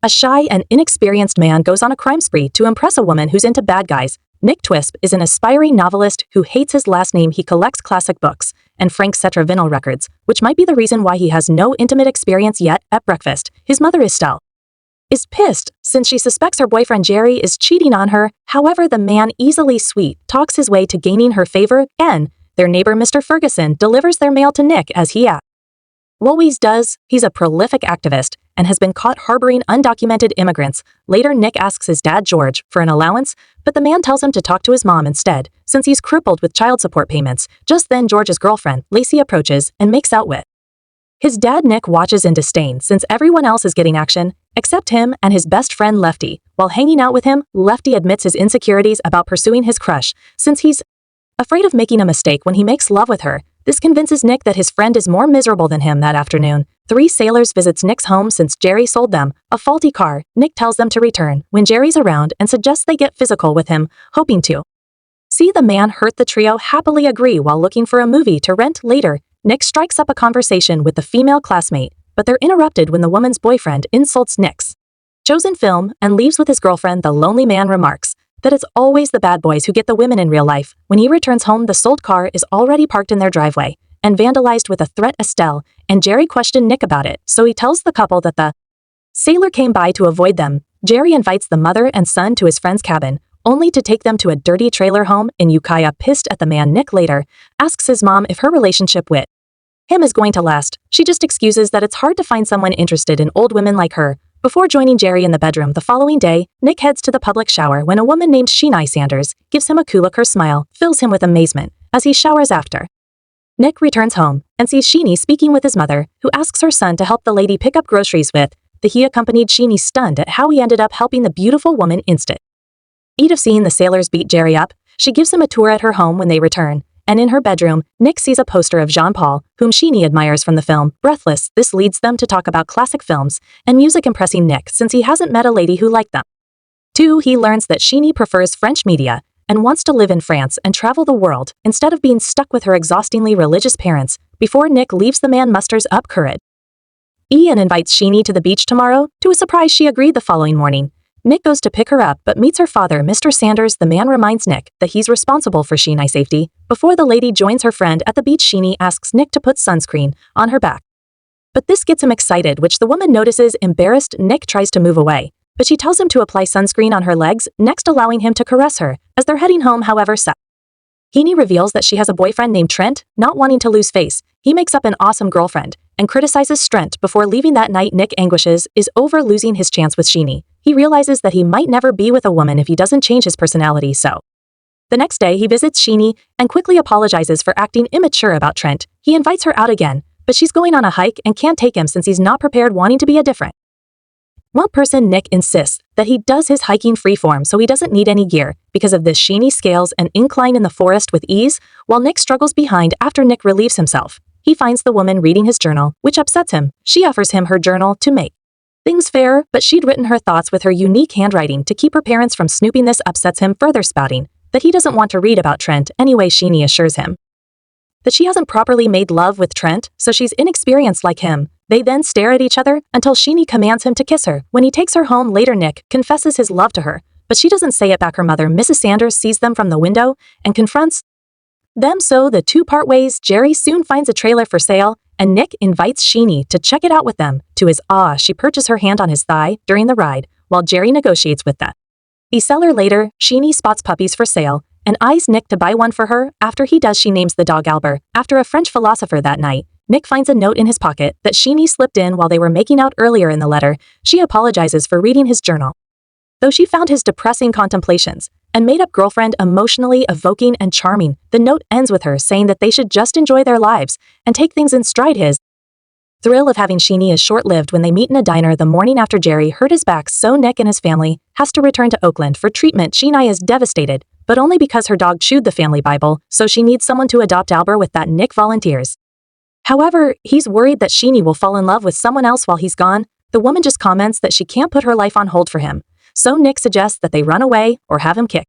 A shy and inexperienced man goes on a crime spree to impress a woman who's into bad guys. Nick Twisp is an aspiring novelist who hates his last name. He collects classic books and Frank Sinatra vinyl records, which might be the reason why he has no intimate experience yet at breakfast. His mother Estelle is pissed since she suspects her boyfriend Jerry is cheating on her. However, the man easily sweet talks his way to gaining her favor again. Their neighbor Mr. Ferguson delivers their mail to Nick as he always does. He's a prolific activist and has been caught harboring undocumented immigrants. Later, Nick asks his dad George for an allowance, but the man tells him to talk to his mom instead, since he's crippled with child support payments. Just then, George's girlfriend, Lacey, approaches and makes out with his dad. Nick watches in disdain since everyone else is getting action, except him and his best friend Lefty. While hanging out with him, Lefty admits his insecurities about pursuing his crush, since he's afraid of making a mistake when he makes love with her. This convinces Nick that his friend is more miserable than him that afternoon. 3 sailors visits Nick's home since Jerry sold them a faulty car. Nick tells them to return when Jerry's around and suggests they get physical with him, hoping to see the man hurt. The trio happily agree while looking for a movie to rent later. Nick strikes up a conversation with the female classmate, but they're interrupted when the woman's boyfriend insults Nick's chosen film and leaves with his girlfriend. The lonely man remarks that it's always the bad boys who get the women in real life. When he returns home, the sold car is already parked in their driveway and vandalized with a threat. Estelle and Jerry question Nick about it, so he tells the couple that the sailor came by to avoid them. Jerry invites the mother and son to his friend's cabin, only to take them to a dirty trailer home in Ukiah. Pissed at the man, Nick later asks his mom if her relationship with him is going to last. She just excuses that it's hard to find someone interested in old women like her. Before joining Jerry in the bedroom the following day, Nick heads to the public shower when a woman named Sheena Sanders gives him a cool look. Her smile fills him with amazement as he showers after. Nick returns home and sees Sheeny speaking with his mother, who asks her son to help the lady pick up groceries with. He accompanied Sheeny, stunned at how he ended up helping the beautiful woman instead of seeing the sailors beat Jerry up. She gives him a tour at her home when they return, and in her bedroom, Nick sees a poster of Jean-Paul, whom Sheeny admires from the film Breathless. This leads them to talk about classic films and music, impressing Nick since he hasn't met a lady who liked them. 2. He learns that Sheeny prefers French media and wants to live in France and travel the world instead of being stuck with her exhaustingly religious parents. Before Nick leaves, the man musters up courage and invites Sheeny to the beach tomorrow. To his surprise, she agreed. The following morning, Nick goes to pick her up but meets her father, Mr. Sanders. The man reminds Nick that he's responsible for Sheeny's safety. Before the lady joins her friend at the beach, Sheeny asks Nick to put sunscreen on her back, but this gets him excited, which the woman notices. Embarrassed, Nick tries to move away, but she tells him to apply sunscreen on her legs, next allowing him to caress her. As they're heading home, however, Sheeny reveals that she has a boyfriend named Trent. Not wanting to lose face, he makes up an awesome girlfriend and criticizes Trent before leaving. That night, Nick anguishes is over losing his chance with Sheeny. He realizes that he might never be with a woman if he doesn't change his personality, so the next day he visits Sheeny and quickly apologizes for acting immature about Trent. He invites her out again, but she's going on a hike and can't take him since he's not prepared, wanting to be a different one person. Nick insists that he does his hiking freeform so he doesn't need any gear. Because of this, Sheeny scales an incline in the forest with ease, while Nick struggles behind. After Nick relieves himself, he finds the woman reading his journal, which upsets him. She offers him her journal to make things fair, but she'd written her thoughts with her unique handwriting to keep her parents from snooping. This upsets him, further spouting that he doesn't want to read about Trent anyway. Sheeny assures him that she hasn't properly made love with Trent, so she's inexperienced like him. They then stare at each other until Sheeny commands him to kiss her. When he takes her home later, Nick confesses his love to her, but she doesn't say it back. Her mother, Mrs. Sanders, sees them from the window and confronts them, so the two part ways. Jerry soon finds a trailer for sale, and Nick invites Sheeny to check it out with them. To his awe, she perches her hand on his thigh during the ride, while Jerry negotiates with the seller. Later, Sheeny spots puppies for sale and eyes Nick to buy one for her. After he does, she names the dog Albert, after a French philosopher. That night, Nick finds a note in his pocket that Sheeny slipped in while they were making out earlier. In the letter, she apologizes for reading his journal, though she found his depressing contemplations and made-up girlfriend emotionally evoking and charming. The note ends with her saying that they should just enjoy their lives and take things in stride. His thrill of having Sheeny is short-lived when they meet in a diner the morning after Jerry hurt his back, so Nick and his family has to return to Oakland for treatment. Sheeny is devastated, but only because her dog chewed the family Bible, so she needs someone to adopt Albert. With that, Nick volunteers. However, he's worried that Sheeny will fall in love with someone else while he's gone. The woman just comments that she can't put her life on hold for him, so Nick suggests that they run away or have him kicked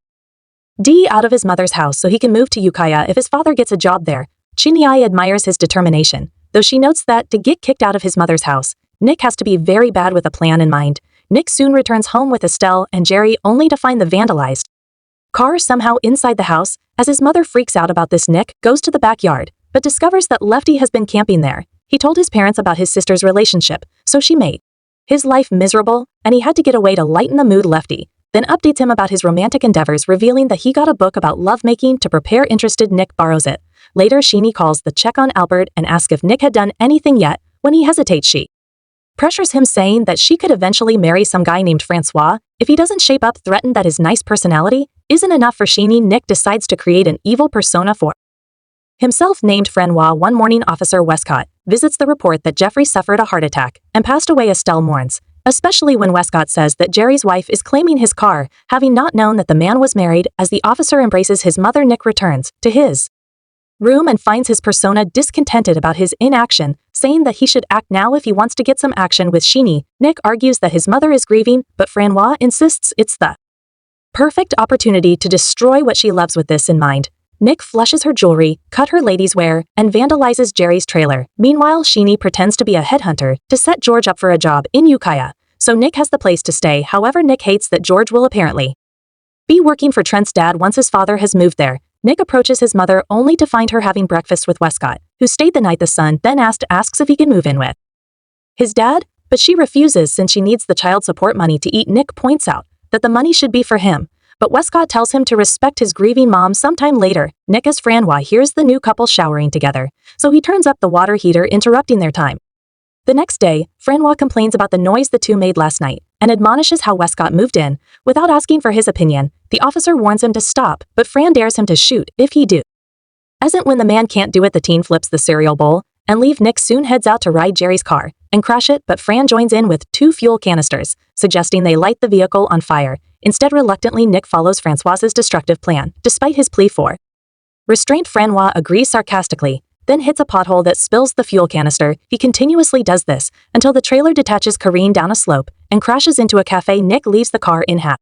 out of his mother's house so he can move to Ukiah if his father gets a job there. Sheeny admires his determination, though she notes that to get kicked out of his mother's house, Nick has to be very bad with a plan in mind. Nick soon returns home with Estelle and Jerry only to find the vandalized car somehow inside the house. As his mother freaks out about this, Nick goes to the backyard, but discovers that Lefty has been camping there. He told his parents about his sister's relationship, so she made his life miserable, and he had to get away to lighten the mood. Lefty then updates him about his romantic endeavors, revealing that he got a book about lovemaking to prepare. Interested, Nick borrows it. Later, Sheenie calls to check on Albert and asks if Nick had done anything yet. When he hesitates, she pressures him, saying that she could eventually marry some guy named Francois if he doesn't shape up, threatened that his nice personality isn't enough for Sheenie. Nick decides to create an evil persona for himself named Francois. One morning, Officer Westcott visits the report that Jeffrey suffered a heart attack and passed away. Estelle mourns, especially when Westcott says that Jerry's wife is claiming his car, having not known that the man was married. As the officer embraces his mother, Nick returns to his room and finds his persona discontented about his inaction, saying that he should act now if he wants to get some action with Sheenie. Nick argues that his mother is grieving, but Francois insists it's the perfect opportunity to destroy what she loves. With this in mind, Nick flushes her jewelry, cut her ladies' wear, and vandalizes Jerry's trailer. Meanwhile, Sheenie pretends to be a headhunter to set George up for a job in Ukiah, so Nick has the place to stay. However, Nick hates that George will apparently be working for Trent's dad once his father has moved there. Nick approaches his mother only to find her having breakfast with Westcott, who stayed the night. The son then asks if he can move in with his dad, but she refuses since she needs the child support money to eat. Nick points out that the money should be for him, but Westcott tells him to respect his grieving mom. Sometime later, Nick as Francois hears the new couple showering together, so he turns up the water heater, interrupting their time. The next day, Francois complains about the noise the two made last night and admonishes how Westcott moved in without asking for his opinion. The officer warns him to stop, but Fran dares him to shoot if he doesn't. When the man can't do it, the teen flips the cereal bowl and leave. Nick soon heads out to ride Jerry's car and crash it, but Fran joins in with 2 fuel canisters, suggesting they light the vehicle on fire. Instead, reluctantly, Nick follows Francois's destructive plan. Despite his plea for restraint, Francois agrees sarcastically, then hits a pothole that spills the fuel canister. He continuously does this until the trailer detaches, careening down a slope, and crashes into a cafe. Nick leaves the car in half.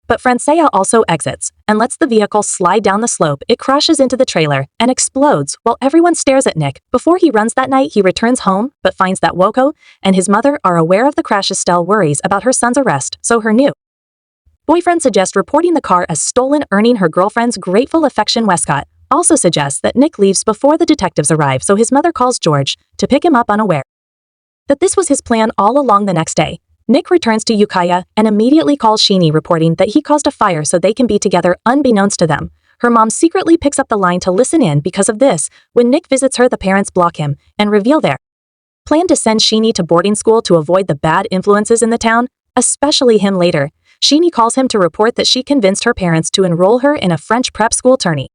But Francia also exits and lets the vehicle slide down the slope. It crashes into the trailer and explodes while everyone stares at Nick. Before he runs that night, he returns home but finds that Woko and his mother are aware of the crash. Estelle worries about her son's arrest, so her new boyfriend suggests reporting the car as stolen, earning her girlfriend's grateful affection. Westcott also suggests that Nick leaves before the detectives arrive, so his mother calls George to pick him up, unaware that this was his plan all along. The next day, Nick returns to Ukiah and immediately calls Sheenie, reporting that he caused a fire so they can be together unbeknownst to them. Her mom secretly picks up the line to listen in because of this. When Nick visits her, the parents block him and reveal their plan to send Sheenie to boarding school to avoid the bad influences in the town, especially him. Later, Sheenie calls him to report that she convinced her parents to enroll her in a French prep school, turning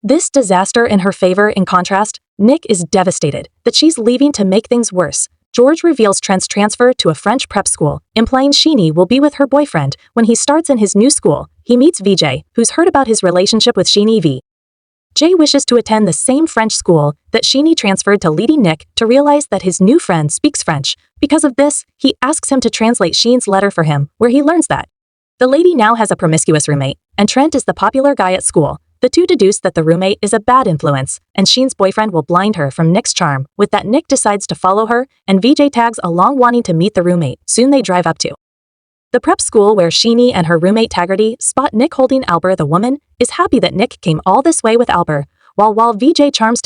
this disaster in her favor. In contrast, Nick is devastated that she's leaving to make things worse. George reveals Trent's transfer to a French prep school, implying Sheenie will be with her boyfriend when he starts in his new school. He meets VJ, who's heard about his relationship with Sheenie. VJ wishes to attend the same French school that Sheenie transferred to, leading Nick to realize that his new friend speaks French. Because of this, he asks him to translate Sheen's letter for him, where he learns that the lady now has a promiscuous roommate, and Trent is the popular guy at school. The two deduce that the roommate is a bad influence, and Sheen's boyfriend will blind her from Nick's charm. With that, Nick decides to follow her, and VJ tags along, wanting to meet the roommate. Soon they drive up to the prep school, where Sheenie and her roommate Taggarty spot Nick holding Albert. The woman is happy that Nick came all this way with Albert, while VJ charms